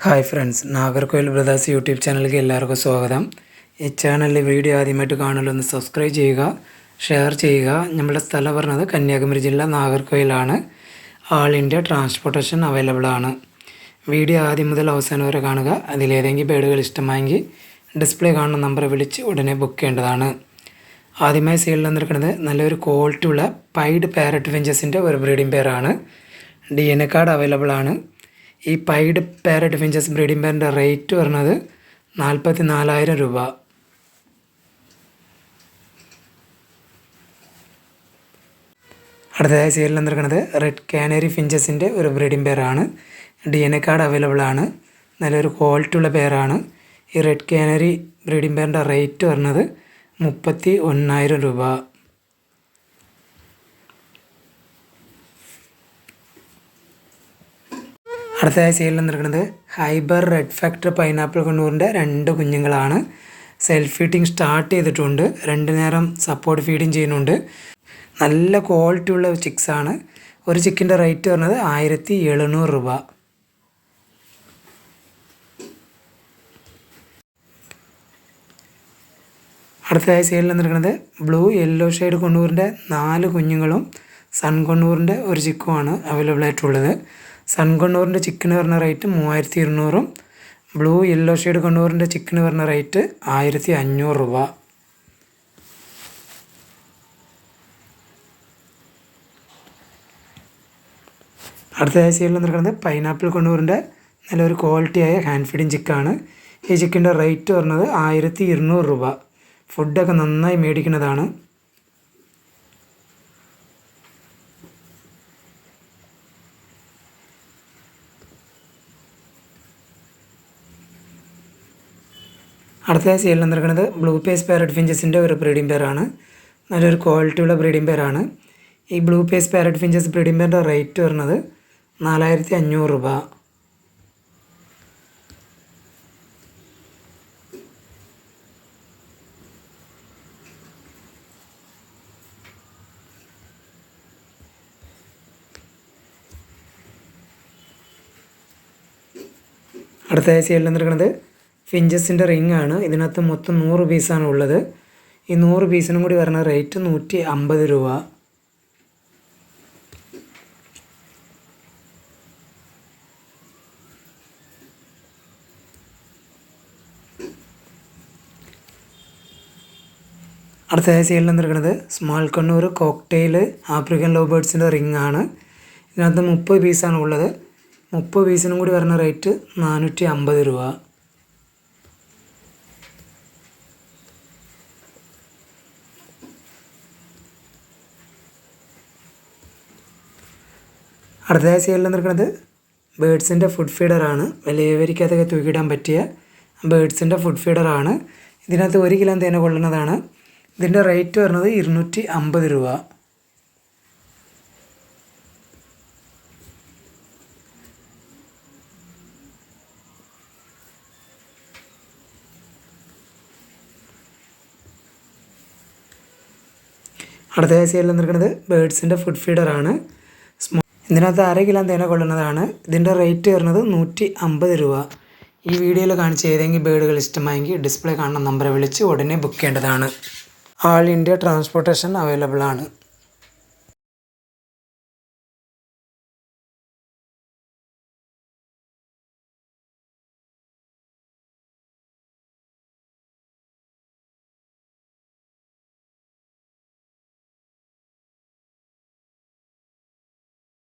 Hi friends, Nagercoil brothers YouTube ചാനലിലേക്ക് എല്ലാവർക്കും സ്വാഗതം. ഈ ചാനലിലെ വീഡിയോ ആദ്യമായിട്ട് കാണുമല്ലോ, സബ്സ്ക്രൈബ് ചെയ്യുക, ഷെയർ ചെയ്യുക. നമ്മുടെ സ്ഥലം പറഞ്ഞത് കന്യാകുമരി ജില്ല നാഗർകോയിലാണ്. ആൾ ഇന്ത്യ ട്രാൻസ്പോർട്ടേഷൻ അവൈലബിൾ ആണ്. വീഡിയോ ആദ്യം മുതൽ അവസാനം വരെ കാണുക. അതിലേതെങ്കിലും ബേഡുകൾ ഇഷ്ടമായെങ്കിൽ ഡിസ്പ്ലേ കാണുന്ന നമ്പർ വിളിച്ച് ഉടനെ ബുക്ക് ചെയ്യേണ്ടതാണ്. ആദ്യമായി സെയിലിൽ വന്നിരിക്കുന്നത് നല്ലൊരു ക്വാളിറ്റി ഉള്ള പൈഡ് പാരറ്റ് ഫിഞ്ചസിൻ്റെ ഒരു ബ്രീഡിംഗ് പെയറാണ്. DNA കാർഡ് അവൈലബിൾ ആണ്. ഈ പൈഡ് പാരറ്റ് ഫിഞ്ചസ് ബ്രീഡിംഗ് പെയറിൻ്റെ റേറ്റ് വരുന്നത് 44,000 രൂപ. അടുത്തതായി സെയിലിൽ വന്നിരിക്കുന്നത് റെഡ് കാനറി ഫിഞ്ചസിൻ്റെ ഒരു ബ്രീഡിംഗ് പെയറാണ്. DNA കാർഡ് അവൈലബിൾ ആണ്. നല്ലൊരു ക്വാളിറ്റി ഉള്ള പെയറാണ്. ഈ റെഡ് കാനറി ബ്രീഡിംഗ് പെയറിൻ്റെ റേറ്റ് വരുന്നത് 31,000 രൂപ. അടുത്തതായി സെയിലിൽ നിൽക്കുന്നത് ഹൈബർ റെഡ് ഫാക്ടർ പൈനാപ്പിൾ കണ്ണൂറിൻ്റെ 2 കുഞ്ഞുങ്ങളാണ്. സെൽഫ് ഫീഡിങ് സ്റ്റാർട്ട് ചെയ്തിട്ടുണ്ട്. 2 നേരം സപ്പോർട്ട് ഫീഡിങ് ചെയ്യുന്നുണ്ട്. നല്ല ക്വാളിറ്റി ഉള്ള ചിക്സാണ്. ഒരു ചിക്കിൻ്റെ റേറ്റ് വരുന്നത് 1,700 രൂപ. അടുത്തതായി സെയിലിൽ നിൽക്കുന്നത് ബ്ലൂ യെല്ലോ ഷെയ്ഡ് കൊണ്ണൂറിൻ്റെ 4 കുഞ്ഞുങ്ങളും സൺ കൊണ്ണൂറിൻ്റെ ഒരു ചിക്കുമാണ് അവൈലബിൾ ആയിട്ടുള്ളത്. സൺ കൊണ്ണൂറിൻ്റെ ചിക്കന് വരുന്ന റേറ്റ് 3,200-ഉം ബ്ലൂ യെല്ലോ ഷെയ്ഡ് കൊണ്ണൂറിൻ്റെ ചിക്കന് വരുന്ന റേറ്റ് 1,500 രൂപ. അടുത്തതായി സെയിലിൽ നിൽക്കുന്നത് പൈനാപ്പിൾ കൊണ്ണൂറിൻ്റെ നല്ലൊരു ക്വാളിറ്റിയായ ഹാൻഡ് ഫീഡിങ് ചിക്കാണ്. ഈ ചിക്കൻ്റെ റേറ്റ് വരുന്നത് 1,200 രൂപ. ഫുഡൊക്കെ നന്നായി മേടിക്കുന്നതാണ്. അടുത്തതായി സെയിലിൽ നിൽക്കുന്നത് ബ്ലൂ പേസ് പാരറ്റ് ഫിഞ്ചസിൻ്റെ ഒരു ബ്രീഡിംഗ് പെയറാണ്. നല്ലൊരു ക്വാളിറ്റിയുള്ള ബ്രീഡിംഗ് പെയറാണ്. ഈ blue face parrot finches breeding പെയറിൻ്റെ റേറ്റ് വരുന്നത് 4,500 രൂപ. അടുത്തതായി സെയിലിൽ നിൽക്കുന്നത് ഫിഞ്ചസിൻ്റെ റിംഗ് ആണ്. ഇതിനകത്ത് മൊത്തം 100 പീസാണ് ഉള്ളത്. ഈ 100 പീസിനും കൂടി വരുന്ന റേറ്റ് 150 രൂപ. അടുത്തതായി സെയിലിൽ നിൽക്കുന്നത് small Kannur cocktail African love ബേർഡ്സിൻ്റെ റിംഗ് ആണ്. ഇതിനകത്ത് 30 പീസാണ് ഉള്ളത്. 30 പീസിനും കൂടി വരുന്ന റേറ്റ് 450 രൂപ. അടുത്തതായി സെയിലിൽ നിൽക്കുന്നത് ബേഡ്സിൻ്റെ ഫുഡ് ഫീഡറാണ്. വലിയവരിക്കകത്തൊക്കെ തൂക്കിയിടാൻ പറ്റിയ ബേഡ്സിൻ്റെ ഫുഡ് ഫീഡറാണ്. ഇതിനകത്ത് 1 കിലോ തേന കൊള്ളുന്നതാണ്. ഇതിൻ്റെ റേറ്റ് വരുന്നത് 250 രൂപ. അടുത്തതായി സെയിലിൽ നിൽക്കുന്നത് ബേഡ്സിൻ്റെ ഫുഡ് ഫീഡറാണ്. ഇതിനകത്ത് 1/2 കിലോ തേന കൊള്ളുന്നതാണ്. ഇതിൻ്റെ റേറ്റ് വരുന്നത് 150 രൂപ. ഈ വീഡിയോയിൽ കാണിച്ച ഏതെങ്കിലും ബേഡുകൾ ഇഷ്ടമായെങ്കിൽ ഡിസ്പ്ലേ കാണുന്ന നമ്പറെ വിളിച്ച് ഉടനെ ബുക്ക് ചെയ്യേണ്ടതാണ്. ആൾ ഇന്ത്യ ട്രാൻസ്പോർട്ടേഷൻ അവൈലബിൾ ആണ്.